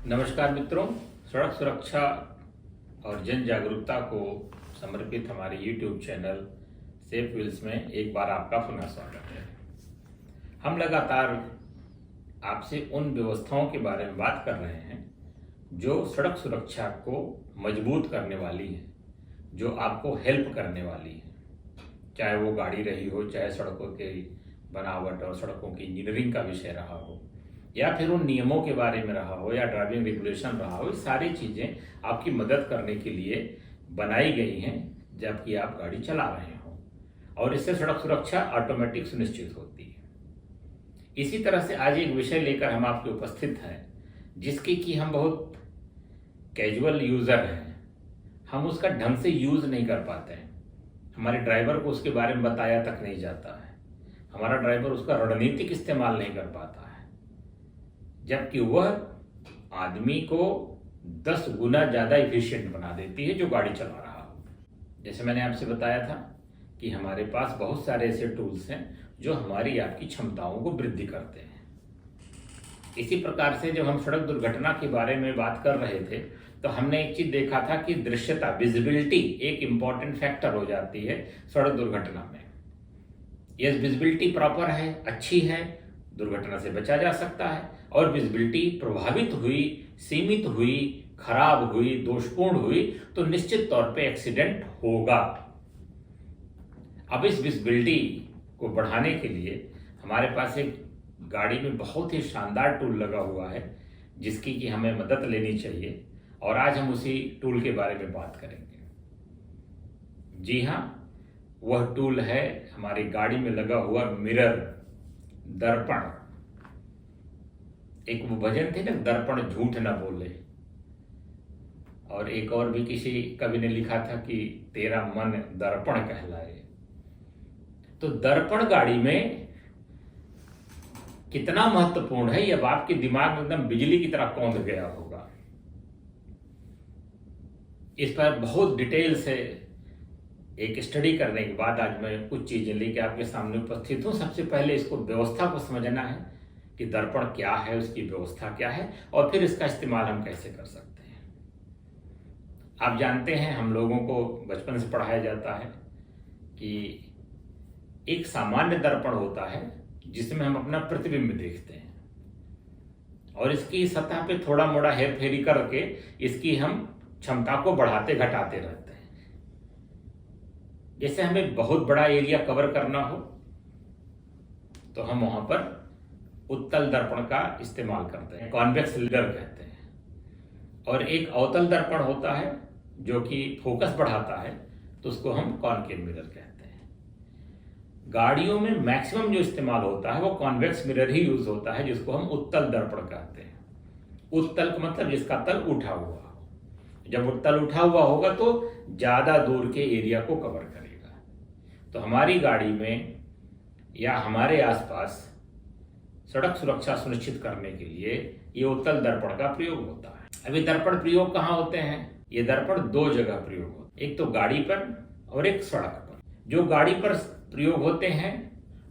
नमस्कार मित्रों, सड़क सुरक्षा और जन जागरूकता को समर्पित हमारे YouTube चैनल सेफ व्हील्स में एक बार आपका पुनः स्वागत है। हम लगातार आपसे उन व्यवस्थाओं के बारे में बात कर रहे हैं जो सड़क सुरक्षा को मजबूत करने वाली हैं, जो आपको हेल्प करने वाली हैं, चाहे वो गाड़ी रही हो, चाहे सड़कों की बनावट और सड़कों की इंजीनियरिंग का विषय रहा हो, या फिर उन नियमों के बारे में रहा हो, या ड्राइविंग रेगुलेशन रहा हो। ये सारी चीज़ें आपकी मदद करने के लिए बनाई गई हैं जबकि आप गाड़ी चला रहे हो, और इससे सड़क सुरक्षा ऑटोमेटिक सुनिश्चित होती है। इसी तरह से आज एक विषय लेकर हम आपके उपस्थित हैं जिसकी कि हम बहुत कैजुअल यूज़र हैं, हम उसका ढंग से यूज़ नहीं कर पाते हैं। हमारे ड्राइवर को उसके बारे में बताया तक नहीं जाता है, हमारा ड्राइवर उसका रणनीतिक इस्तेमाल नहीं कर पाता है, जबकि वह आदमी को 10 गुना ज़्यादा इफिशिएंट बना देती है जो गाड़ी चला रहा हो। जैसे मैंने आपसे बताया था कि हमारे पास बहुत सारे ऐसे टूल्स हैं जो हमारी आपकी क्षमताओं को वृद्धि करते हैं। इसी प्रकार से जब हम सड़क दुर्घटना के बारे में बात कर रहे थे तो हमने एक चीज़ देखा था कि दृश्यता, विजिबिलिटी एक इम्पॉर्टेंट फैक्टर हो जाती है सड़क दुर्घटना में। यस, विजिबिलिटी प्रॉपर है, अच्छी है, दुर्घटना से बचा जा सकता है। और विजिबिलिटी प्रभावित हुई, सीमित हुई, खराब हुई, दोषपूर्ण हुई तो निश्चित तौर पे एक्सीडेंट होगा। अब इस विजिबिलिटी को बढ़ाने के लिए हमारे पास एक गाड़ी में बहुत ही शानदार टूल लगा हुआ है जिसकी कि हमें मदद लेनी चाहिए, और आज हम उसी टूल के बारे में बात करेंगे। जी हाँ, वह टूल है हमारी गाड़ी में लगा हुआ मिरर, दर्पण। एक वो भजन थी ना, दर्पण झूठ ना बोले, और एक और भी किसी कवि ने लिखा था कि तेरा मन दर्पण कहलाए। तो दर्पण गाड़ी में कितना महत्वपूर्ण है, ये अब आपके दिमाग में एकदम बिजली की तरह कौंध गया होगा। इस पर बहुत डिटेल से एक स्टडी करने के बाद आज मैं कुछ चीजें लेके आपके सामने उपस्थित हूं। सबसे पहले इसको व्यवस्था को समझना है कि दर्पण क्या है, उसकी व्यवस्था क्या है, और फिर इसका इस्तेमाल हम कैसे कर सकते हैं। आप जानते हैं, हम लोगों को बचपन से पढ़ाया जाता है कि एक सामान्य दर्पण होता है जिसमें हम अपना प्रतिबिंब देखते हैं, और इसकी सतह पे थोड़ा मोड़ा हेर फेरी करके इसकी हम क्षमता को बढ़ाते घटाते रहते हैं। जैसे हमें बहुत बड़ा एरिया कवर करना हो तो हम वहां पर उत्तल दर्पण का इस्तेमाल करते हैं, कॉन्वेक्स मिरर कहते हैं। और एक अवतल दर्पण होता है जो कि फोकस बढ़ाता है, तो उसको हम कॉनकेव मिरर कहते हैं। गाड़ियों में मैक्सिमम जो इस्तेमाल होता है वो कॉन्वेक्स मिरर ही यूज होता है, जिसको हम उत्तल दर्पण कहते हैं। उत्तल का मतलब जिसका तल उठा हुआ हो। जब वो तल उठा हुआ होगा तो ज्यादा दूर के एरिया को कवर करेगा। तो हमारी गाड़ी में या हमारे आसपास सड़क सुरक्षा सुनिश्चित करने के लिए ये उत्तल दर्पण का प्रयोग होता है। अभी दर्पण प्रयोग कहाँ होते हैं? ये दर्पण 2 जगह प्रयोग होते हैं, एक तो गाड़ी पर और एक सड़क पर। जो गाड़ी पर प्रयोग होते हैं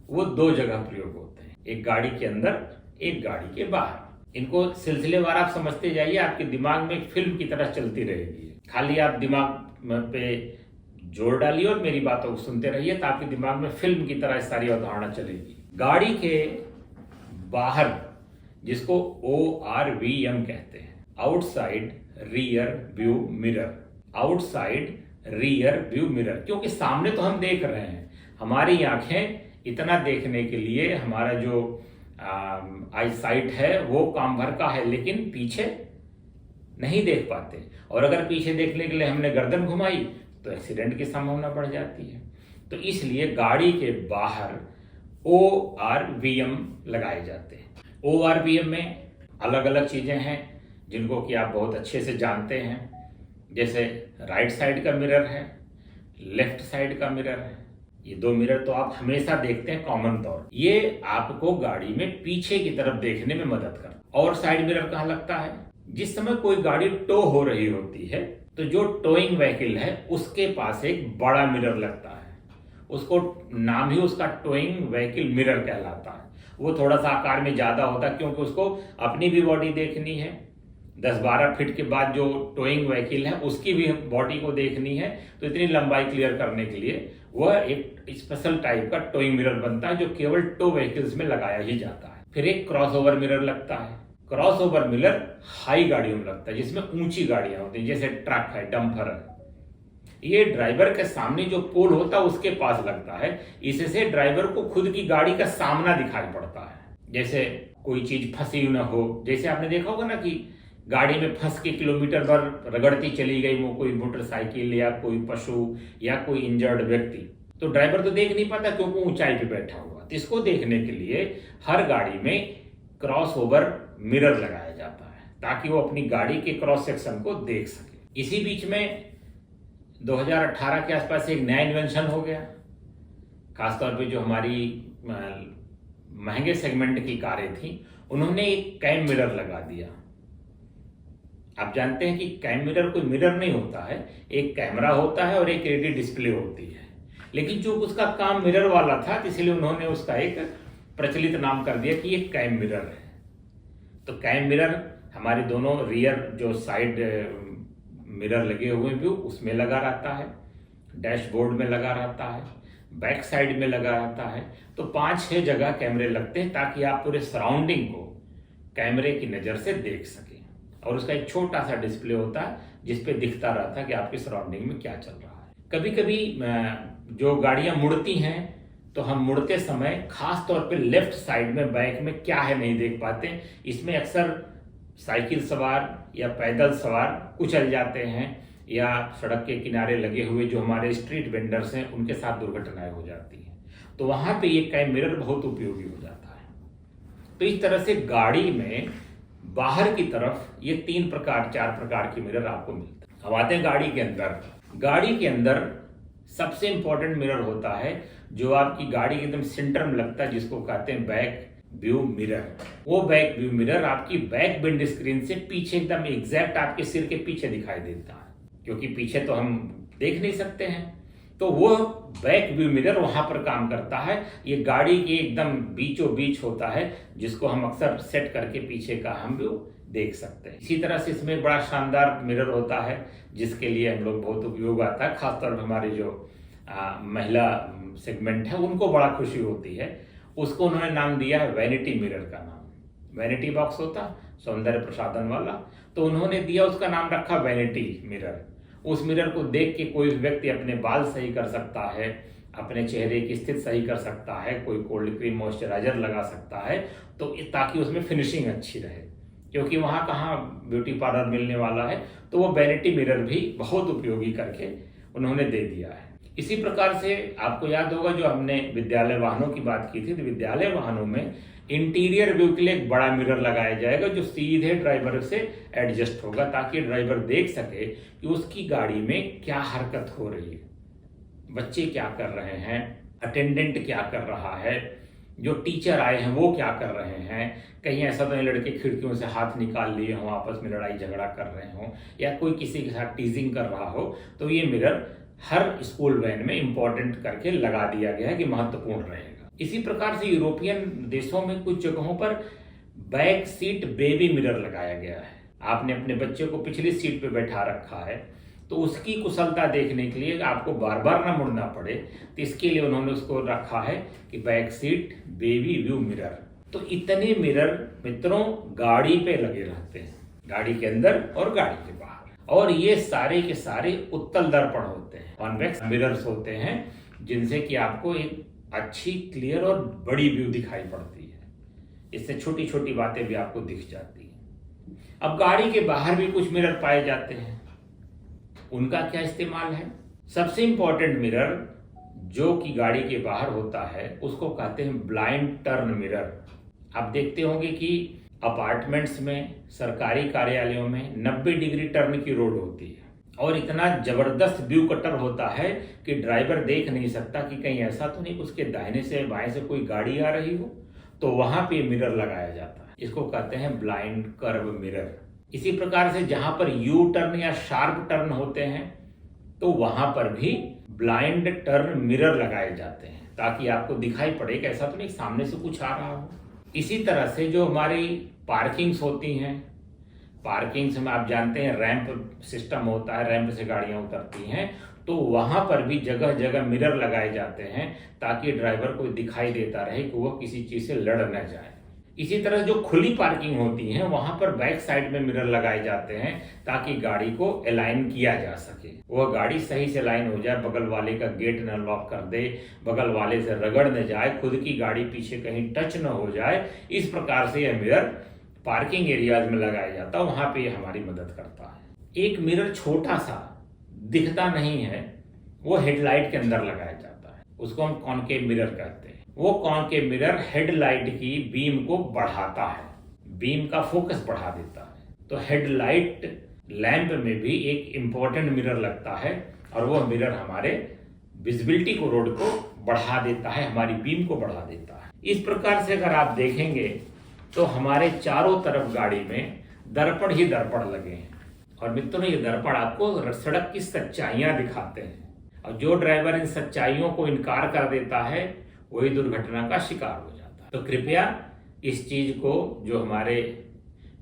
वो 2 जगह प्रयोग होते हैं, एक गाड़ी के अंदर, एक गाड़ी के बाहर। इनको सिलसिलेवार आप समझते जाइए, आपके दिमाग में एक फिल्म की तरह चलती रहेगी। खाली आप दिमाग पे जोर डालिए और मेरी बातों को सुनते रहिए तो आपके दिमाग में फिल्म की तरह सारी अवधारणा चलेगी। गाड़ी के बाहर, जिसको ORVM कहते हैं, outside rear view mirror, outside rear view mirror. क्योंकि सामने तो हम देख रहे हैं, हमारी आंखें इतना देखने के लिए, हमारा जो आई साइट है वो काम भर का है, लेकिन पीछे नहीं देख पाते। और अगर पीछे देखने के लिए हमने गर्दन घुमाई तो एक्सीडेंट की संभावना बढ़ जाती है। तो इसलिए गाड़ी के बाहर ORVM लगाए जाते हैं। ORVM में अलग अलग चीजें हैं जिनको कि आप बहुत अच्छे से जानते हैं, जैसे राइट साइड का मिरर है, लेफ्ट साइड का मिरर है। ये 2 मिरर तो आप हमेशा देखते हैं कॉमन तौर। ये आपको गाड़ी में पीछे की तरफ देखने में मदद करता है। और साइड मिरर कहाँ लगता है? जिस समय कोई गाड़ी टो हो रही होती है तो जो टोइंग व्हीकल है उसके पास एक बड़ा मिरर लगता है, उसको नाम ही उसका टोइंग व्हीकल मिरर कहलाता है। वो थोड़ा सा आकार में ज्यादा होता है क्योंकि उसको अपनी भी बॉडी देखनी है 10-12 फीट के बाद जो टोइंग व्हीकल है उसकी भी बॉडी को देखनी है, तो इतनी लंबाई क्लियर करने के लिए वह एक स्पेशल टाइप का टोइंग मिरर बनता है जो केवल टो व्हीकल्स में लगाया ही जाता है। फिर एक क्रॉस ओवर मिरर लगता है। क्रॉस ओवर मिरर हाई गाड़ियों में लगता है, जिसमें ऊंची गाड़ियां होती हैं, जैसे ट्रक है, डंपर है। ये ड्राइवर के सामने जो पोल होता है उसके पास लगता है। इससे ड्राइवर को खुद की गाड़ी का सामना दिखाई पड़ता है, जैसे कोई चीज फंसी न हो। जैसे आपने देखा होगा ना कि गाड़ी में फंस के किलोमीटर भर रगड़ती चली गई वो कोई मोटरसाइकिल या कोई पशु या कोई इंजर्ड व्यक्ति, तो ड्राइवर तो देख नहीं पाता क्योंकि ऊंचाई पे बैठा हुआ। तो इसको देखने के लिए हर गाड़ी में क्रॉस ओवर मिरर लगाया जाता है ताकि वो अपनी गाड़ी के क्रॉस सेक्शन को देख सके। इसी बीच में 2018 के आसपास एक नया इन्वेंशन हो गया, खासतौर पे जो हमारी महंगे सेगमेंट की कारें थी उन्होंने एक कैम मिरर लगा दिया। आप जानते हैं कि कैम मिरर कोई मिरर नहीं होता है, एक कैमरा होता है और एक एलईडी डिस्प्ले होती है, लेकिन जो उसका काम मिरर वाला था इसलिए उन्होंने उसका एक प्रचलित नाम कर दिया कि ये कैम मिरर है। तो कैम मिरर हमारे दोनों रियर जो साइड मिरर लगे हुए व्यू उसमें लगा रहता है, डैशबोर्ड में लगा रहता है, बैक साइड में लगा रहता है। तो 5-6 जगह कैमरे लगते हैं ताकि आप पूरे सराउंडिंग को कैमरे की नज़र से देख सकें। और उसका एक छोटा सा डिस्प्ले होता है जिसपे दिखता रहता है कि आपकी सराउंडिंग में क्या चल रहा है। कभी कभी जो गाड़ियां मुड़ती हैं तो हम मुड़ते समय खास तौर पे लेफ्ट साइड में बैक में क्या है नहीं देख पाते। इसमें अक्सर साइकिल सवार या पैदल सवार कुचल जाते हैं या सड़क के किनारे लगे हुए जो हमारे स्ट्रीट वेंडर्स हैं उनके साथ दुर्घटनाएं हो जाती हैं। तो वहां पे ये कैम मिरर बहुत उपयोगी हो जाता है। तो इस तरह से गाड़ी में बाहर की तरफ ये 4 प्रकार के मिरर आपको मिलते हैं। अब आते हैं गाड़ी के अंदर। गाड़ी के अंदर सबसे इंपॉर्टेंट मिरर होता है जो आपकी गाड़ी के एकदम सेंटर में लगता है, जिसको कहते हैं बैक व्यू मिरर। वो बैक व्यू मिरर आपकी बैक विंड स्क्रीन से पीछे एकदम एग्जैक्ट आपके सिर के पीछे दिखाई देता है, क्योंकि पीछे तो हम देख नहीं सकते हैं। तो वो बैक व्यू मिरर वहां पर काम करता है। ये गाड़ी के एकदम बीचों बीच होता है, जिसको हम अक्सर सेट करके पीछे का हम व्यू देख सकते हैं। इसी तरह से इसमें बड़ा शानदार मिरर होता है जिसके लिए हम लोग बहुत उपयोग आता है। खासतौर पर हमारे जो महिला सेगमेंट है उनको बड़ा खुशी होती है। उसको उन्होंने नाम दिया है वैनिटी मिरर का नाम। वैनिटी बॉक्स होता सौंदर्य प्रसाधन वाला, तो उन्होंने दिया उसका नाम रखा वैनिटी मिरर। उस मिरर को देख के कोई व्यक्ति अपने बाल सही कर सकता है, अपने चेहरे की स्थिति सही कर सकता है, कोई कोल्ड क्रीम मॉइस्चराइजर लगा सकता है, तो ताकि उसमें फिनिशिंग अच्छी रहे, क्योंकि वहाँ कहाँ ब्यूटी पार्लर मिलने वाला है। तो वो वैनिटी मिरर भी बहुत उपयोगी करके उन्होंने दे दिया है। इसी प्रकार से आपको याद होगा जो हमने विद्यालय वाहनों की बात की थी, तो विद्यालय वाहनों में इंटीरियर व्यू के लिए एक बड़ा मिरर लगाया जाएगा जो सीधे ड्राइवर से एडजस्ट होगा, ताकि ड्राइवर देख सके कि उसकी गाड़ी में क्या हरकत हो रही है, बच्चे क्या कर रहे हैं, अटेंडेंट क्या कर रहा है, जो टीचर आए हैं वो क्या कर रहे हैं। कहीं ऐसा तो नहीं लड़के खिड़कियों से हाथ निकाल लिए हों, आपस में लड़ाई झगड़ा कर रहे हों, या कोई किसी के साथ टीजिंग कर रहा हो। तो ये मिरर हर स्कूल वैन में इंपॉर्टेंट करके लगा दिया गया है कि महत्वपूर्ण रहेगा। इसी प्रकार से यूरोपियन देशों में कुछ जगहों पर बैक सीट बेबी मिरर लगाया गया है। आपने अपने बच्चे को पिछली सीट पे बैठा रखा है, तो उसकी कुशलता देखने के लिए आपको बार बार ना मुड़ना पड़े, तो इसके लिए उन्होंने उसको रखा है कि back seat baby view mirror. तो इतने मिरर मित्रों गाड़ी पे लगे रहते हैं, गाड़ी के अंदर और गाड़ी के बाहर। और ये सारे के सारे उत्तल दर्पण होते हैं, कॉन्वेक्स मिरर्स होते हैं, जिनसे कि आपको एक अच्छी क्लियर और बड़ी व्यू दिखाई पड़ती है। इससे छोटी छोटी बातें भी आपको दिख जाती हैं। अब गाड़ी के बाहर भी कुछ मिरर पाए जाते हैं, उनका क्या इस्तेमाल है? सबसे इंपॉर्टेंट मिरर जो कि गाड़ी के बाहर होता है उसको कहते हैं ब्लाइंड टर्न मिरर। आप देखते होंगे कि अपार्टमेंट्स में, सरकारी कार्यालयों में 90 डिग्री टर्न की रोड होती है और इतना जबरदस्त व्यू कटर होता है कि ड्राइवर देख नहीं सकता कि कहीं ऐसा तो नहीं उसके दाहिने से बाएं से कोई गाड़ी आ रही हो। तो वहां पे मिरर लगाया जाता है, इसको कहते हैं ब्लाइंड कर्व मिरर। इसी प्रकार से जहां पर यू टर्न या शार्प टर्न होते हैं तो वहां पर भी ब्लाइंड टर्न मिरर लगाए जाते हैं, ताकि आपको दिखाई पड़े कि ऐसा तो नहीं सामने से कुछ आ रहा हो। इसी तरह से जो हमारी पार्किंग्स होती हैं, पार्किंग्स में आप जानते हैं रैंप सिस्टम होता है, रैंप से गाड़ियां उतरती हैं, तो वहां पर भी जगह जगह मिरर लगाए जाते हैं ताकि ड्राइवर को दिखाई देता रहे कि वह किसी चीज से लड़ न जाए। इसी तरह जो खुली पार्किंग होती है वहां पर बैक साइड में मिरर लगाए जाते हैं ताकि गाड़ी को अलाइन किया जा सके, वह गाड़ी सही से अलाइन हो जाए, बगल वाले का गेट न लॉक कर दे, बगल वाले से रगड़ न जाए, खुद की गाड़ी पीछे कहीं टच न हो जाए। इस प्रकार से यह मिरर पार्किंग एरियाज में लगाया जाता है, वहां पे ये हमारी मदद करता है। एक मिरर छोटा सा दिखता नहीं है, वो हेडलाइट के अंदर लगाया जाता है, उसको हम कॉनकेव मिरर कहते हैं। वो कॉनकेव मिरर हेडलाइट की बीम को बढ़ाता है, बीम का फोकस बढ़ा देता है। तो हेडलाइट लैंप में भी एक इंपॉर्टेंट मिरर लगता है और वो मिरर हमारे विजिबिलिटी को, रोड को बढ़ा देता है, हमारी बीम को बढ़ा देता है। इस प्रकार से अगर आप देखेंगे तो हमारे चारों तरफ गाड़ी में दर्पण ही दर्पण लगे हैं। और मित्रों, ये दर्पण आपको सड़क की सच्चाइयां दिखाते हैं, और जो ड्राइवर इन सच्चाइयों को इनकार कर देता है वही दुर्घटना का शिकार हो जाता है। तो कृपया इस चीज को, जो हमारे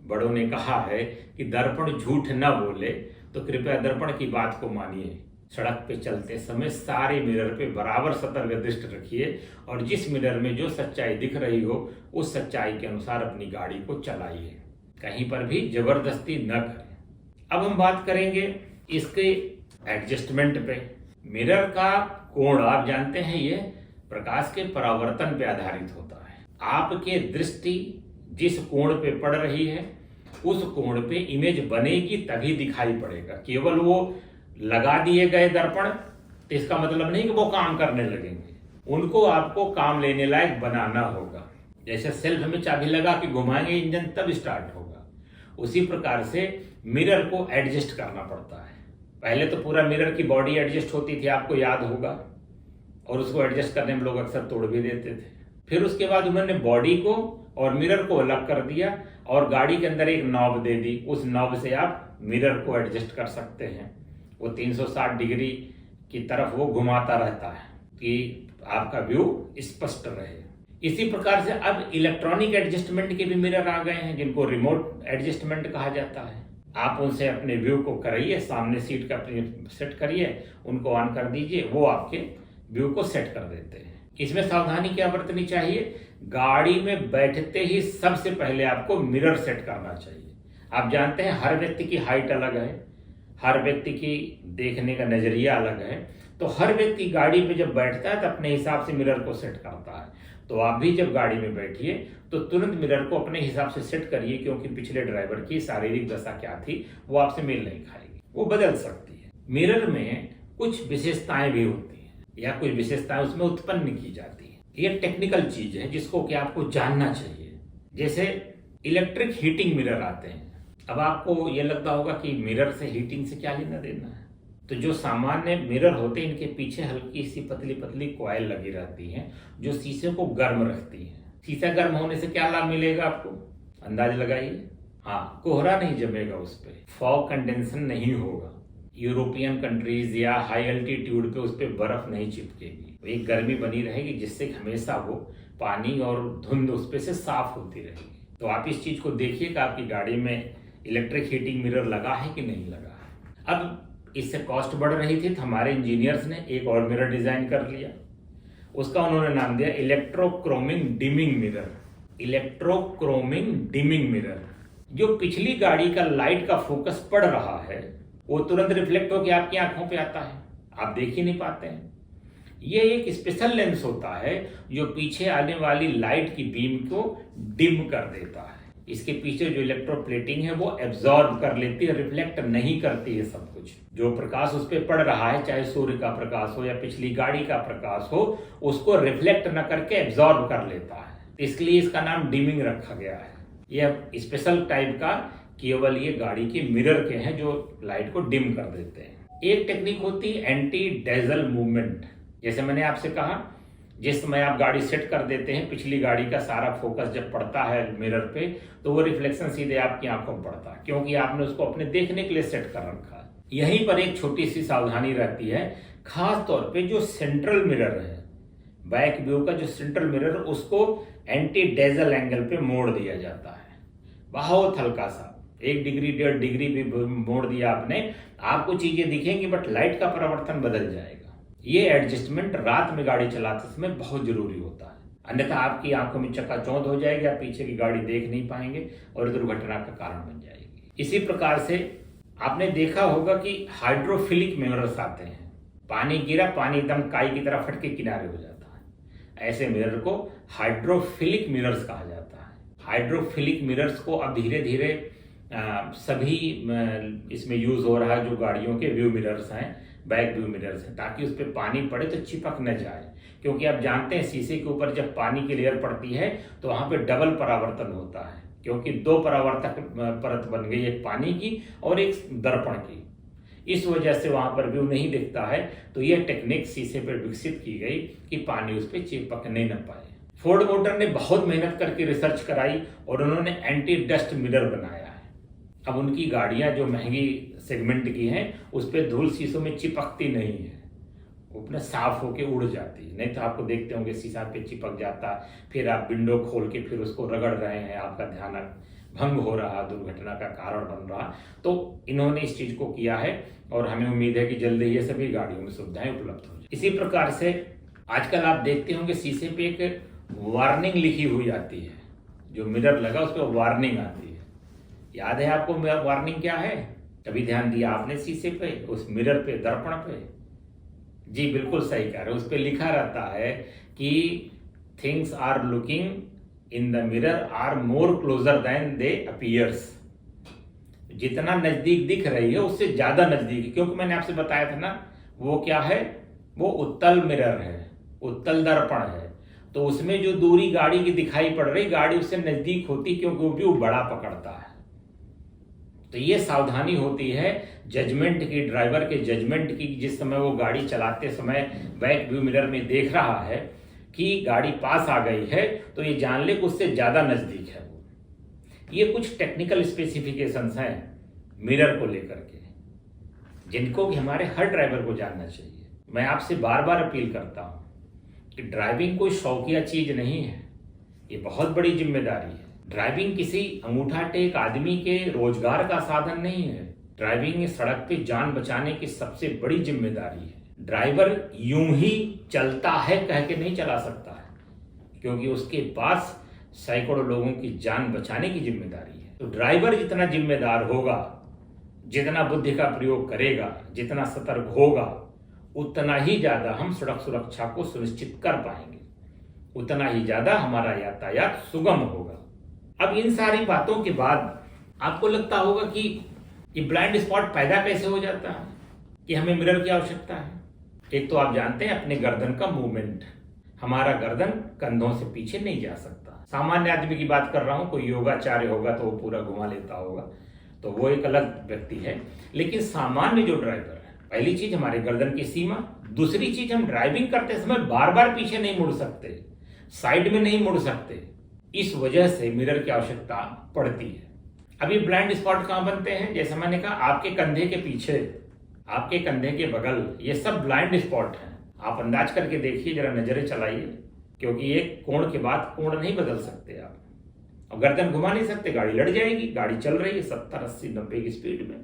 बड़ों ने कहा है कि दर्पण झूठ न बोले, तो कृपया दर्पण की बात को मानिए। सड़क पे चलते समय सारे मिरर पे बराबर सतर्क दृष्टि रखिए और जिस मिरर में जो सच्चाई दिख रही हो उस सच्चाई के अनुसार अपनी गाड़ी को चलाइए, कहीं पर भी जबरदस्ती न करें। अब हम बात करेंगे इसके एडजस्टमेंट पे। मिरर का कोण आप जानते हैं, ये प्रकाश के परावर्तन पे आधारित होता है। आपके दृष्टि जिस कोण पे पड़ रही है उस कोण पे इमेज बनेगी तभी दिखाई पड़ेगा। केवल वो लगा दिए गए दर्पण तो इसका मतलब नहीं कि वो काम करने लगेंगे, उनको आपको काम लेने लायक बनाना होगा। जैसे सेल्फ में चाबी लगा के घुमाएंगे इंजन तब स्टार्ट होगा, उसी प्रकार से मिरर को एडजस्ट करना पड़ता है। पहले तो पूरा मिरर की बॉडी एडजस्ट होती थी, आपको याद होगा, और उसको एडजस्ट करने में लोग अक्सर तोड़ भी देते थे। फिर उसके बाद उन्होंने बॉडी को और मिरर को अलग कर दिया और गाड़ी के अंदर एक नॉब दे दी, उस नॉब से आप मिरर को एडजस्ट कर सकते हैं। वो 360 डिग्री की तरफ वो घुमाता रहता है कि आपका व्यू स्पष्ट रहे। इसी प्रकार से अब इलेक्ट्रॉनिक एडजस्टमेंट के भी मिरर आ गए हैं जिनको रिमोट एडजस्टमेंट कहा जाता है। आप उनसे अपने व्यू को कराइए, सामने सीट का सेट करिए, उनको ऑन कर दीजिए, वो आपके व्यू को सेट कर देते हैं। इसमें सावधानी क्या बरतनी चाहिए? गाड़ी में बैठते ही सबसे पहले आपको मिरर सेट करना चाहिए। आप जानते हैं हर व्यक्ति की हाइट अलग है, हर व्यक्ति की देखने का नजरिया अलग है, तो हर व्यक्ति गाड़ी पे जब बैठता है तो अपने हिसाब से मिरर को सेट करता है। तो आप भी जब गाड़ी में बैठिए तो तुरंत मिरर को अपने हिसाब से सेट करिए, क्योंकि पिछले ड्राइवर की शारीरिक दशा क्या थी वो आपसे मेल नहीं खाएगी, वो बदल सकती है। मिरर में कुछ विशेषताएं भी होती हैं या कुछ विशेषताएं उसमें उत्पन्न की जाती है। ये टेक्निकल चीज है जिसको कि आपको जानना चाहिए। जैसे इलेक्ट्रिक हीटिंग मिरर आते हैं। अब आपको ये लगता होगा कि मिरर से हीटिंग से क्या लेना देना है, तो जो सामान्य मिरर होते हैं इनके पीछे हल्की सी पतली पतली कॉइल लगी रहती है जो शीशे को गर्म रखती है। शीशा गर्म होने से क्या लाभ मिलेगा आपको, अंदाज लगाइए। हाँ, कोहरा नहीं जमेगा, उस पर फॉग कंडेंसन नहीं होगा, यूरोपियन कंट्रीज या हाई अल्टीट्यूड पे उस पर बर्फ नहीं चिपकेगी, एक गर्मी बनी रहेगी जिससे हमेशा वो पानी और धुंध उस पे से साफ होती रहेगी। तो आप इस चीज को देखिए कि आपकी गाड़ी में इलेक्ट्रिक हीटिंग मिरर लगा है कि नहीं लगा है। अब इससे कॉस्ट बढ़ रही थी तो हमारे इंजीनियर्स ने एक और मिरर डिजाइन कर लिया, उसका उन्होंने नाम दिया इलेक्ट्रोक्रोमिंग डिमिंग मिरर। इलेक्ट्रोक्रोमिंग डिमिंग मिरर, जो पिछली गाड़ी का लाइट का फोकस पड़ रहा है वो तुरंत रिफ्लेक्ट होकर आपकी आंखों पे आता है, आप देख ही नहीं पाते हैं। ये एक स्पेशल लेंस होता है जो पीछे आने वाली लाइट की बीम को डिम कर देता है। इसके पीछे जो इलेक्ट्रोप्लेटिंग है वो एब्जॉर्ब कर लेती है, रिफ्लेक्ट नहीं करती है सब कुछ। जो प्रकाश उस पर पड़ रहा है, चाहे सूर्य का प्रकाश हो या पिछली गाड़ी का प्रकाश हो, उसको रिफ्लेक्ट न करके एब्जॉर्ब कर लेता है, इसलिए इसका नाम डिमिंग रखा गया है। यह स्पेशल टाइप का केवल ये गाड़ी के मिरर के हैं जो लाइट को डिम कर देते हैं। एक टेक्निक होती है एंटी डेजल मूवमेंट। जैसे मैंने आपसे कहा, जिस समय आप गाड़ी सेट कर देते हैं, पिछली गाड़ी का सारा फोकस जब पड़ता है मिरर पे तो वो रिफ्लेक्शन सीधे आपकी आंखों में पड़ता है, क्योंकि आपने उसको अपने देखने के लिए सेट कर रखा है। यहीं पर एक छोटी सी सावधानी रहती है, खास तौर पे जो सेंट्रल मिरर है, बैक व्यू का जो सेंट्रल मिरर, उसको एंटी डेजल एंगल पे मोड़ दिया जाता है, बहुत हल्का सा। 1 डिग्री 1.5 डिग्री भी मोड़ दिया आपने, आपको चीजें दिखेंगी बट लाइट का परावर्तन बदल जाएगा। ये एडजस्टमेंट रात में गाड़ी चलाते समय बहुत जरूरी होता है, अन्यथा आपकी आंखों में चकाचौंध हो जाएगी, आप पीछे की गाड़ी देख नहीं पाएंगे और दुर्घटना का कारण बन जाएगी। इसी प्रकार से आपने देखा होगा कि हाइड्रोफिलिक मिरर्स आते हैं, पानी गिरा, पानी एकदम काई की तरह फट के किनारे हो जाता है। ऐसे मिरर को हाइड्रोफिलिक मिरर्स कहा जाता है। हाइड्रोफिलिक मिरर्स को अब धीरे धीरे सभी इसमें यूज हो रहा है, जो गाड़ियों के व्यू मिरर्स हैं, बैक व्यू मिरर्स हैं, ताकि उस पर पानी पड़े तो चिपक न जाए। क्योंकि आप जानते हैं शीशे के ऊपर जब पानी की लेयर पड़ती है तो वहां पे डबल परावर्तन होता है, क्योंकि 2 परावर्तक परत बन गई, एक पानी की और एक दर्पण की। इस वजह से वहां पर व्यू नहीं दिखता है। तो यह टेक्निक शीशे पर विकसित की गई कि पानी उस पर चिपकने न पाए। फोर्ड मोटर ने बहुत मेहनत करके रिसर्च कराई और उन्होंने एंटी डस्ट मिरर बनाया है। अब उनकी गाड़ियां जो महंगी सेगमेंट की हैं उस पर धूल शीशों में चिपकती नहीं है, वो अपना साफ होके उड़ जाती है। नहीं तो आपको देखते होंगे शीशा पे चिपक जाता, फिर आप विंडो खोल के फिर उसको रगड़ रहे हैं, आपका ध्यान भंग हो रहा, दुर्घटना का कारण बन रहा। तो इन्होंने इस चीज को किया है और हमें उम्मीद है कि जल्दी ये सभी गाड़ियों में सुविधाएं उपलब्ध हो जाए। इसी प्रकार से आजकल आप देखते होंगे शीशे पे एक वार्निंग लिखी हुई आती है, जो मिरर लगा उस पर वार्निंग आती है। याद है आपको वार्निंग क्या है? कभी ध्यान दिया आपने शीशे पे, उस मिरर पे, दर्पण पे? जी बिल्कुल सही कह रहे हो। उस पे लिखा रहता है कि things are looking in the mirror are more closer than they appears. जितना नजदीक दिख रही है उससे ज्यादा नजदीक है, क्योंकि मैंने आपसे बताया था ना, वो क्या है, वो उत्तल मिरर है, उत्तल दर्पण है। तो उसमें जो दूरी गाड़ी की दिखाई पड़ रही, गाड़ी उससे नजदीक होती, क्योंकि वो व्यू बड़ा पकड़ता है। तो ये सावधानी होती है जजमेंट की, ड्राइवर के जजमेंट की। जिस समय वो गाड़ी चलाते समय बैक व्यू मिरर में देख रहा है कि गाड़ी पास आ गई है, तो ये जान ले कि उससे ज्यादा नजदीक है वो। ये कुछ टेक्निकल स्पेसिफिकेशंस हैं मिरर को लेकर के, जिनको कि हमारे हर ड्राइवर को जानना चाहिए। मैं आपसे बार बार अपील करता हूं कि ड्राइविंग कोई शौकिया चीज नहीं है, ये बहुत बड़ी जिम्मेदारी है। ड्राइविंग किसी अंगूठा टेक आदमी के रोजगार का साधन नहीं है। ड्राइविंग सड़क पे जान बचाने की सबसे बड़ी जिम्मेदारी है। ड्राइवर यूं ही चलता है कह के नहीं चला सकता है, क्योंकि उसके पास सैकड़ों लोगों की जान बचाने की जिम्मेदारी है। तो ड्राइवर जितना जिम्मेदार होगा, जितना बुद्धि का प्रयोग करेगा, जितना सतर्क होगा, उतना ही ज्यादा हम सड़क सुरक्षा को सुनिश्चित कर पाएंगे, उतना ही ज्यादा हमारा यातायात सुगम होगा। अब इन सारी बातों के बाद आपको लगता होगा कि ये ब्लाइंड स्पॉट पैदा कैसे हो जाता है, कि हमें मिरर की आवश्यकता है। एक तो आप जानते हैं अपने गर्दन का मूवमेंट, हमारा गर्दन कंधों से पीछे नहीं जा सकता। सामान्य आदमी की बात कर रहा हूं, कोई योगाचार्य होगा तो वो पूरा घुमा लेता होगा, तो वो एक अलग व्यक्ति है। लेकिन सामान्य जो ड्राइवर है, पहली चीज हमारे गर्दन की सीमा, दूसरी चीज हम ड्राइविंग करते समय बार बार पीछे नहीं मुड़ सकते, साइड में नहीं मुड़ सकते। इस वजह से मिरर की आवश्यकता पड़ती है। अभी ब्लाइंड स्पॉट कहां बनते हैं? जैसे मैंने कहा, आपके कंधे के पीछे, आपके कंधे के बगल, ये सब ब्लाइंड स्पॉट हैं। आप अंदाज करके देखिए, जरा नजरें चलाइए, क्योंकि एक कोण के बाद कोण नहीं बदल सकते आप, और गर्दन घुमा नहीं सकते, गाड़ी लड़ जाएगी। गाड़ी चल रही है 70, 80, 90 की स्पीड में,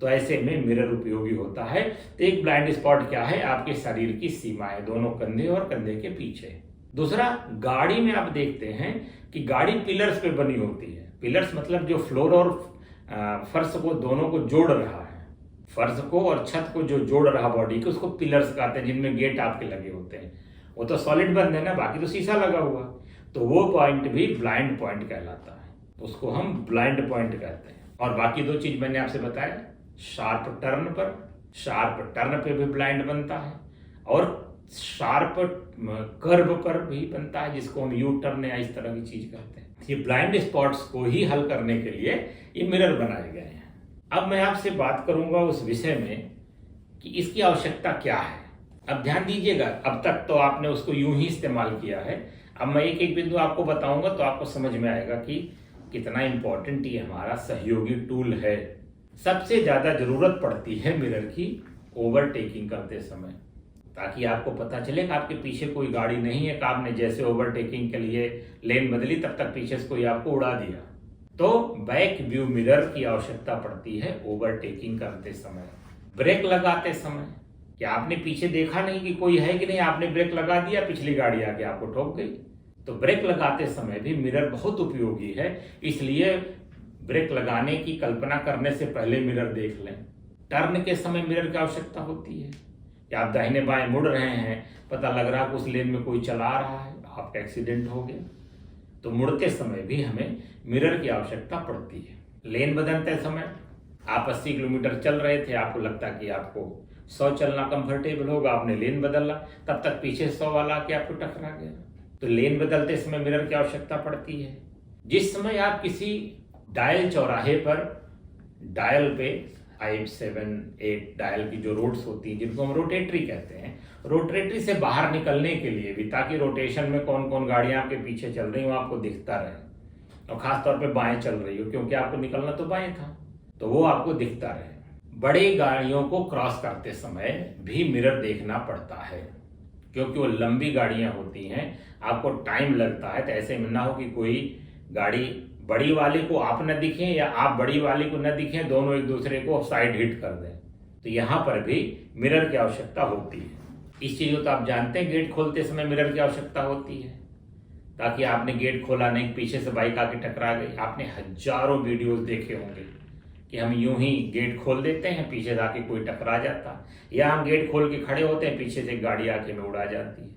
तो ऐसे में मिरर उपयोगी होता है। तो एक ब्लाइंड स्पॉट क्या है? आपके शरीर की सीमाएं, दोनों कंधे और कंधे के पीछे। दूसरा, गाड़ी में आप देखते हैं कि गाड़ी पिलर्स पे बनी होती है। पिलर्स मतलब जो फ्लोर और फर्श को, दोनों को जोड़ रहा है, फर्श को और छत को जो जोड़ रहा बॉडी को, उसको पिलर्स कहते हैं, जिनमें गेट आपके लगे होते हैं। वो तो सॉलिड बंद है ना, बाकी तो शीशा लगा हुआ, तो वो पॉइंट भी ब्लाइंड पॉइंट कहलाता है, उसको हम ब्लाइंड पॉइंट कहते हैं। और बाकी 2 चीज मैंने आपसे बताया, शार्प टर्न पे भी ब्लाइंड बनता है, और शार्प कर्व पर भी बनता है, जिसको हम यू टर्न या इस तरह की चीज कहते हैं। ये ब्लाइंड स्पॉट्स को ही हल करने के लिए ये मिरर बनाए गए हैं। अब मैं आपसे बात करूंगा उस विषय में कि इसकी आवश्यकता क्या है। अब ध्यान दीजिएगा, अब तक तो आपने उसको यूं ही इस्तेमाल किया है। अब मैं एक एक बिंदु आपको बताऊंगा तो आपको समझ में आएगा कि कितना इंपॉर्टेंट ये हमारा सहयोगी टूल है। सबसे ज्यादा जरूरत पड़ती है मिरर की ओवरटेकिंग करते समय, ताकि आपको पता चले कि आपके पीछे कोई गाड़ी नहीं है, कि आपने जैसे ओवरटेकिंग के लिए लेन बदली तब तक पीछे से कोई आपको उड़ा दिया। तो बैक व्यू मिरर की आवश्यकता पड़ती है ओवरटेकिंग करते समय, ब्रेक लगाते समय। क्या आपने पीछे देखा नहीं कि कोई है कि नहीं, आपने ब्रेक लगा दिया, पिछली गाड़ी आके आपको ठोक गई। तो ब्रेक लगाते समय भी मिरर बहुत उपयोगी है, इसलिए ब्रेक लगाने की कल्पना करने से पहले मिरर देख लें। टर्न के समय मिरर की आवश्यकता होती है कि आप दाहिने बाएं मुड़ रहे हैं, पता लग रहा है उस लेन में कोई चला रहा है, आपका एक्सीडेंट हो गया, तो मुड़ते समय भी हमें मिरर की आवश्यकता पड़ती है। लेन बदलते समय आप 80 किलोमीटर चल रहे थे, आपको लगता कि आपको 100 चलना कंफर्टेबल होगा, आपने लेन बदला, तब तक पीछे 100 वाला आके आपको टकरा गया। तो लेन बदलते समय मिरर की आवश्यकता पड़ती है। जिस समय आप किसी डायल चौराहे पर डायल पे 5, 7, 8 डायल की जो रोड्स होती हैं, जिनको हम रोटेटरी कहते हैं, रोटेटरी से बाहर निकलने के लिए भी, ताकि रोटेशन में कौन कौन गाड़ियां आपके पीछे चल रही हो आपको दिखता रहे, और खासतौर पे बाएं चल रही हो, क्योंकि आपको निकलना तो बाएं था, तो वो आपको दिखता रहे। बड़ी गाड़ियों को क्रॉस करते समय भी मिरर देखना पड़ता है, क्योंकि वो लंबी गाड़ियां होती हैं, आपको टाइम लगता है। तो ऐसे में ना हो कि कोई गाड़ी बड़ी वाले को आप न दिखें या आप बड़ी वाले को न दिखें, दोनों एक दूसरे को साइड हिट कर दें। तो यहाँ पर भी मिरर की आवश्यकता होती है। इस चीज को तो आप जानते हैं, गेट खोलते समय मिरर की आवश्यकता होती है, ताकि आपने गेट खोला नहीं, पीछे से बाइक आके टकरा गई। आपने हजारों वीडियोस देखे होंगे कि हम यूं ही गेट खोल देते हैं, पीछे से आके कोई टकरा जाता, या हम गेट खोल के खड़े होते हैं, पीछे से गाड़ी आके में उड़ा जाती है।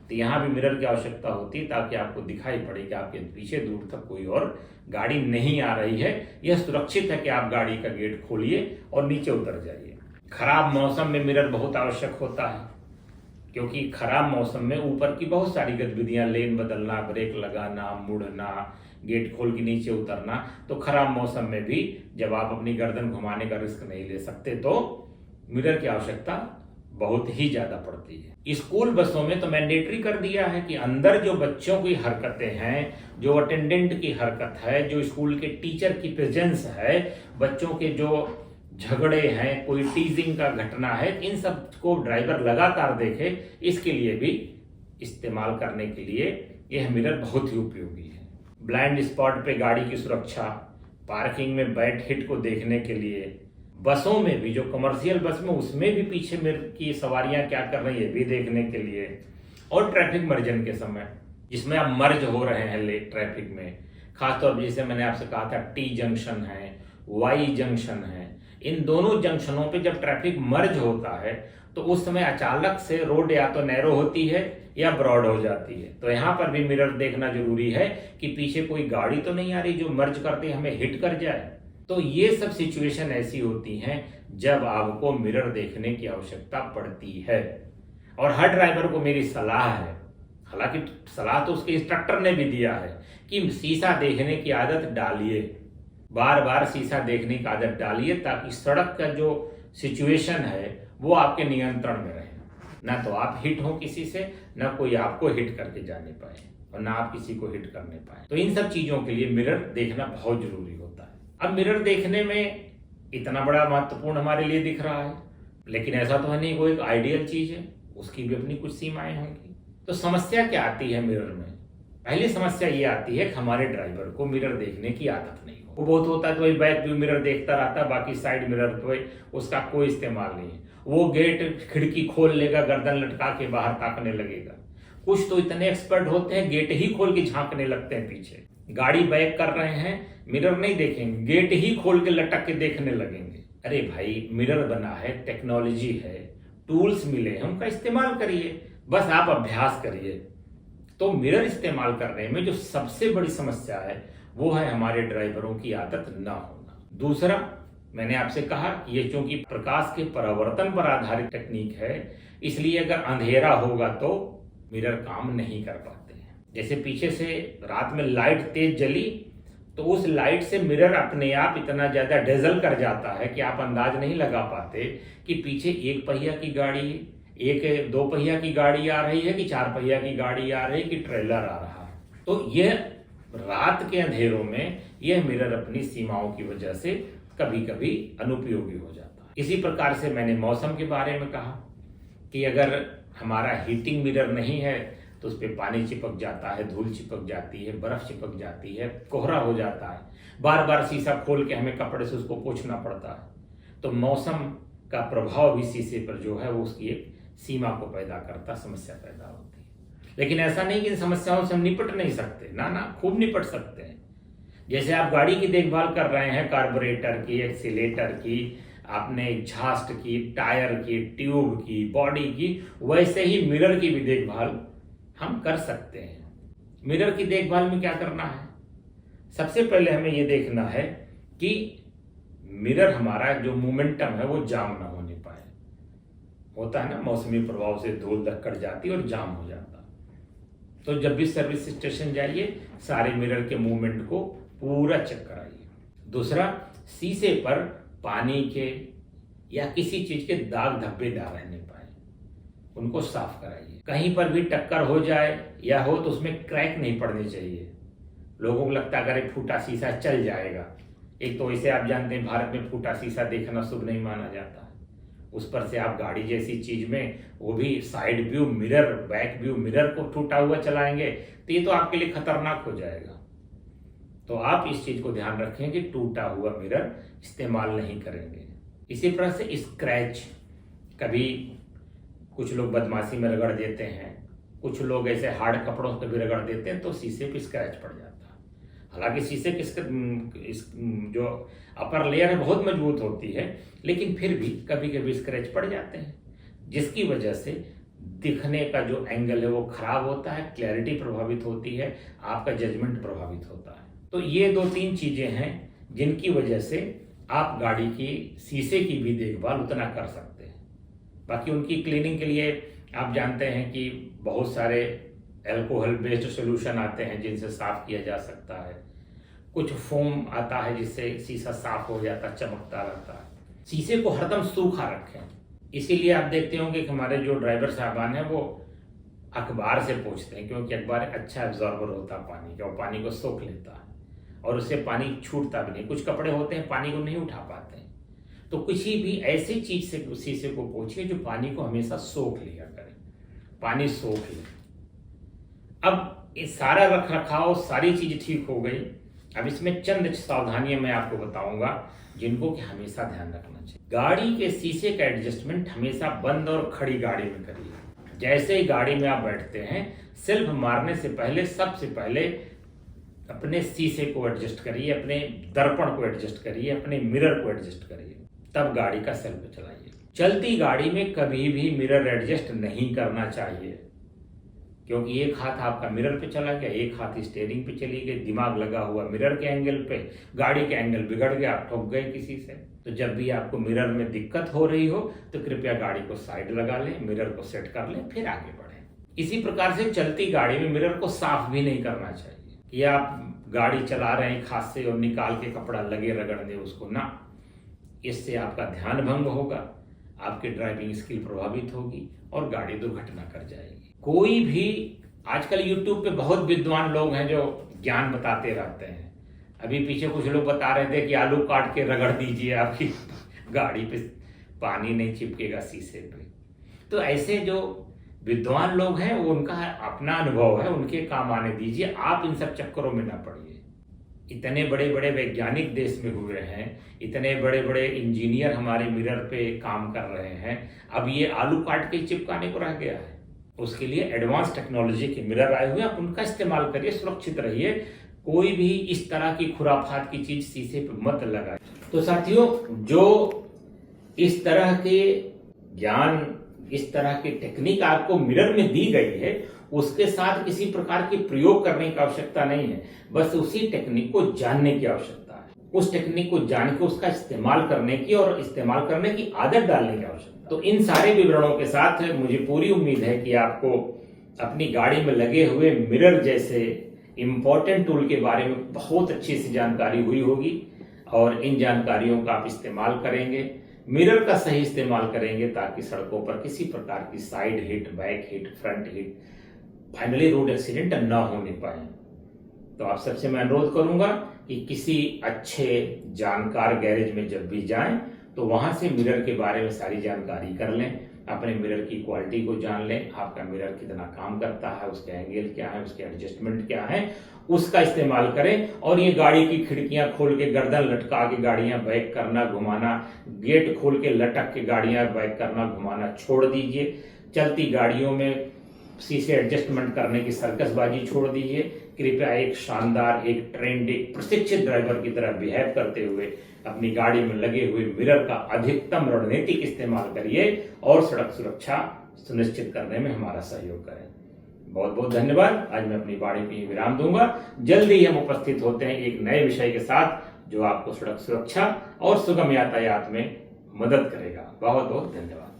तो यहाँ भी मिरर की आवश्यकता होती है, ताकि आपको दिखाई पड़े कि आपके पीछे दूर तक कोई और गाड़ी नहीं आ रही है। यह सुरक्षित है कि आप गाड़ी का गेट खोलिए और नीचे उतर जाइए। खराब मौसम में मिरर बहुत आवश्यक होता है, क्योंकि खराब मौसम में ऊपर की बहुत सारी गतिविधियां, लेन बदलना, ब्रेक लगाना, मुड़ना, गेट खोल के नीचे उतरना, तो खराब मौसम में भी जब आप अपनी गर्दन घुमाने का रिस्क नहीं ले सकते, तो मिरर की आवश्यकता बहुत ही ज्यादा पड़ती है। स्कूल बसों में तो मैंडेटरी कर दिया है कि अंदर जो बच्चों की हरकतें हैं, जो अटेंडेंट की हरकत है, जो स्कूल के टीचर की प्रेजेंस है, बच्चों के जो झगड़े हैं, कोई टीजिंग का घटना है, इन सब को ड्राइवर लगातार देखे, इसके लिए भी इस्तेमाल करने के लिए यह मिरर बहुत ही उपयोगी है। ब्लाइंड स्पॉट पे गाड़ी की सुरक्षा, पार्किंग में बैक हिट को देखने के लिए, बसों में भी, जो कमर्शियल बस में, उसमें भी पीछे मिरर की सवारियां क्या कर रही है भी देखने के लिए, और ट्रैफिक मर्जन के समय जिसमें आप मर्ज हो रहे हैं ट्रैफिक में, खासतौर पर जैसे मैंने आपसे कहा था टी जंक्शन है, वाई जंक्शन है, इन दोनों जंक्शनों पे जब ट्रैफिक मर्ज होता है तो उस समय अचानक से रोड या तो नैरो होती है या ब्रॉड हो जाती है। तो यहाँ पर भी मिरर देखना जरूरी है कि पीछे कोई गाड़ी तो नहीं आ रही जो मर्ज करते हमें हिट कर जाए। तो ये सब सिचुएशन ऐसी होती हैं जब आपको मिरर देखने की आवश्यकता पड़ती है। और हर ड्राइवर को मेरी सलाह है, हालांकि सलाह तो उसके इंस्ट्रक्टर ने भी दिया है, कि शीशा देखने की आदत डालिए, बार बार शीशा देखने की आदत डालिए, ताकि सड़क का जो सिचुएशन है वो आपके नियंत्रण में रहे। ना तो आप हिट हो किसी से, ना कोई आपको हिट करके जाने पाए, और ना आप किसी को हिट करने पाए। तो इन सब चीजों के लिए मिरर देखना बहुत जरूरी होता है। अब मिरर देखने में इतना बड़ा महत्वपूर्ण हमारे लिए दिख रहा है, लेकिन ऐसा तो है नहीं वो एक आइडियल चीज है, उसकी भी अपनी कुछ सीमाएं होंगी। तो समस्या क्या आती है मिरर में? पहली समस्या ये आती है कि हमारे ड्राइवर को मिरर देखने की आदत नहीं हो। वो बहुत होता है तो वही बैक व्यू मिरर देखता रहता है, बाकी साइड मिरर तो उसका कोई इस्तेमाल नहीं है। वो गेट खिड़की खोल लेगा, गर्दन लटका के बाहर ताकने लगेगा। कुछ तो इतने एक्सपर्ट होते हैं गेट ही खोल के झांकने लगते हैं पीछे। गाड़ी बैक कर रहे हैं, मिरर नहीं देखेंगे, गेट ही खोल के लटक के देखने लगेंगे। अरे भाई, मिरर बना है, टेक्नोलॉजी है, टूल्स मिले हैं, उनका इस्तेमाल करिए, बस आप अभ्यास करिए। तो मिरर इस्तेमाल करने में जो सबसे बड़ी समस्या है वो है हमारे ड्राइवरों की आदत ना होना। दूसरा, मैंने आपसे कहा कि ये चूंकि प्रकाश के परावर्तन पर आधारित टेक्निक है, इसलिए अगर अंधेरा होगा तो मिरर काम नहीं कर पाते हैं। जैसे पीछे से रात में लाइट तेज जली तो उस लाइट से मिरर अपने आप इतना ज्यादा डेजल कर जाता है कि आप अंदाज नहीं लगा पाते कि पीछे एक पहिया की गाड़ी, एक 2 पहिया की गाड़ी आ रही है कि 4 पहिया की गाड़ी आ रही है कि ट्रेलर आ रहा है। तो यह रात के अंधेरों में यह मिरर अपनी सीमाओं की वजह से कभी कभी अनुपयोगी हो जाता है। इसी प्रकार से मैंने मौसम के बारे में कहा कि अगर हमारा हीटिंग मिरर नहीं है तो उस पर पानी चिपक जाता है, धूल चिपक जाती है, बर्फ चिपक जाती है, कोहरा हो जाता है, बार बार शीशा खोल के हमें कपड़े से उसको पोंछना पड़ता है। तो मौसम का प्रभाव भी शीशे पर जो है वो उसकी एक सीमा को पैदा करता, समस्या पैदा होती है। लेकिन ऐसा नहीं कि इन समस्याओं से हम निपट नहीं सकते, ना ना, खूब निपट सकते हैं। जैसे आप गाड़ी की देखभाल कर रहे हैं, कार्बोरेटर की, एक्सीलेटर की, आपने एग्जॉस्ट की, टायर की, ट्यूब की, बॉडी की, वैसे ही मिरर की भी देखभाल हम कर सकते हैं। मिरर की देखभाल में क्या करना है? सबसे पहले हमें यह देखना है कि मिरर हमारा जो मोमेंटम है वो जाम ना होने पाए। होता है ना, मौसमी प्रभाव से धूल धक्कड़ जाती है और जाम हो जाता। तो जब भी सर्विस स्टेशन जाइए, सारे मिरर के मूवमेंट को पूरा चेक कराइए। दूसरा, शीशे पर पानी के या किसी चीज के दाग धब्बे ना रहने पाए, उनको साफ कराइए। कहीं पर भी टक्कर हो जाए या हो तो उसमें क्रैक नहीं पड़नी चाहिए। लोगों को लगता है अगर फूटा शीशा चल जाएगा। एक तो इसे आप जानते हैं भारत में फूटा शीशा देखना शुभ नहीं माना जाता। उस पर से आप गाड़ी जैसी चीज में वो भी side view mirror, back view mirror को टूटा हुआ चलाएंगे तो ये तो आपके लिए खतरनाक हो जाएगा। तो आप इस चीज को ध्यान रखें कि टूटा हुआ मिरर इस्तेमाल नहीं करेंगे। इसी तरह से स्क्रैच, कभी कुछ लोग बदमाशी में रगड़ देते हैं, कुछ लोग ऐसे हार्ड कपड़ों पर भी रगड़ देते हैं तो शीशे पे स्क्रैच पड़ जाता है। हालांकि शीशे की जो अपर लेयर है बहुत मजबूत होती है, लेकिन फिर भी कभी कभी स्क्रैच पड़ जाते हैं, जिसकी वजह से दिखने का जो एंगल है वो खराब होता है, क्लैरिटी प्रभावित होती है, आपका जजमेंट प्रभावित होता है। तो ये 2-3 चीजें हैं जिनकी वजह से आप गाड़ी की शीशे की भी देखभाल उतना कर सकते हैं। बाकी उनकी क्लीनिंग के लिए आप जानते हैं कि बहुत सारे अल्कोहल बेस्ड सोल्यूशन आते हैं जिनसे साफ किया जा सकता है। कुछ फोम आता है जिससे शीशा साफ हो जाता है, चमकता रहता है। शीशे को हरदम सूखा रखें। इसीलिए आप देखते होंगे कि हमारे जो ड्राइवर साहबान है वो अखबार से पोंछते हैं, क्योंकि अखबार अच्छा एब्जॉर्बर होता है पानी का, वो पानी को सोख लेता है और उससे पानी छूटता भी नहीं। कुछ कपड़े होते हैं पानी को नहीं उठा पाते हैं, तो किसी भी ऐसी चीज से शीशे को पोंछिए जो पानी को हमेशा सोख लिया करे, पानी सोख ले। अब ये सारा रख रखाव, सारी चीज ठीक हो गई। अब इसमें चंद सावधानियां मैं आपको बताऊंगा जिनको कि हमेशा ध्यान रखना चाहिए। गाड़ी के शीशे का एडजस्टमेंट हमेशा बंद और खड़ी गाड़ी में करिए। जैसे ही गाड़ी में आप बैठते हैं, सेल्फ मारने से पहले सबसे पहले अपने शीशे को एडजस्ट करिए, अपने दर्पण को एडजस्ट करिए, अपने मिरर को एडजस्ट करिए, तब गाड़ी का सेल्फ चलाइए। चलती गाड़ी में कभी भी मिरर एडजस्ट नहीं करना चाहिए, क्योंकि एक हाथ आपका मिरर पे चला गया, एक हाथ स्टीयरिंग पे चली गई, दिमाग लगा हुआ मिरर के एंगल पे, गाड़ी के एंगल बिगड़ गया, आप ठोक गए किसी से। तो जब भी आपको मिरर में दिक्कत हो रही हो तो कृपया गाड़ी को साइड लगा लें, मिरर को सेट कर लें, फिर आगे बढ़ें। इसी प्रकार से चलती गाड़ी में मिरर को साफ भी नहीं करना चाहिए कि आप गाड़ी चला रहे हैं खास से और निकाल के कपड़ा लगे रगड़ने उसको, ना। इससे आपका ध्यान भंग होगा, आपकी ड्राइविंग स्किल प्रभावित होगी और गाड़ी दुर्घटना कर जाएगी। कोई भी आजकल यूट्यूब पे बहुत विद्वान लोग हैं जो ज्ञान बताते रहते हैं। अभी पीछे कुछ लोग बता रहे थे कि आलू काट के रगड़ दीजिए, आपकी गाड़ी पे पानी नहीं चिपकेगा शीशे पे। तो ऐसे जो विद्वान लोग हैं वो उनका अपना अनुभव है, उनके काम आने दीजिए, आप इन सब चक्करों में ना पड़िए। इतने बड़े बड़े वैज्ञानिक देश में हुए हैं, इतने बड़े बड़े इंजीनियर हमारे मिरर पे काम कर रहे हैं, अब ये आलू काट के चिपकाने को रह गया है। उसके लिए एडवांस टेक्नोलॉजी के मिरर आए हुए हैं, आप उनका इस्तेमाल करिए, सुरक्षित रहिए। कोई भी इस तरह की खुराफात की चीज शीशे पे मत लगाए। तो साथियों, जो इस तरह के ज्ञान, इस तरह की टेक्निक आपको मिरर में दी गई है, उसके साथ किसी प्रकार की प्रयोग करने की आवश्यकता नहीं है, बस उसी टेक्निक को जानने की आवश्यकता है। उस टेक्निक को जान के उसका इस्तेमाल करने की और इस्तेमाल करने की आदत डालने की आवश्यकता। तो इन सारे विवरणों के साथ मुझे पूरी उम्मीद है कि आपको अपनी गाड़ी में लगे हुए मिरर जैसे इंपॉर्टेंट टूल के बारे में बहुत अच्छी सी जानकारी हुई होगी और इन जानकारियों का आप इस्तेमाल करेंगे, मिरर का सही इस्तेमाल करेंगे, ताकि सड़कों पर किसी प्रकार की side hit, back hit, front hit, finally road accident न होने पाए। तो आप सबसे मैं अनुरोध करूंगा कि किसी अच्छे जानकार गैरेज में जब भी जाएं तो वहां से मिरर के बारे में सारी जानकारी कर लें, अपने मिरर की क्वालिटी को जान लें, आपका मिरर कितना काम करता है, उसके एंगल क्या है, उसके एडजस्टमेंट क्या है, उसका इस्तेमाल करें। और ये गाड़ी की खिड़कियां खोल के गर्दन लटका के गाड़ियां बैक करना घुमाना, गेट खोल के लटक के गाड़ियां बैक करना घुमाना छोड़ दीजिए। चलती गाड़ियों में शीशे एडजस्टमेंट करने की सर्कसबाजी छोड़ दीजिए। कृपया एक शानदार, एक ट्रेंड, एक प्रशिक्षित ड्राइवर की तरह बिहेव करते हुए अपनी गाड़ी में लगे हुए मिरर का अधिकतम रणनीतिक इस्तेमाल करिए और सड़क सुरक्षा सुनिश्चित करने में हमारा सहयोग करें। बहुत बहुत धन्यवाद। आज मैं अपनी वाणी पे विराम दूंगा। जल्दी ही हम उपस्थित होते हैं एक नए विषय के साथ जो आपको सड़क सुरक्षा और सुगम यातायात में मदद करेगा। बहुत बहुत धन्यवाद।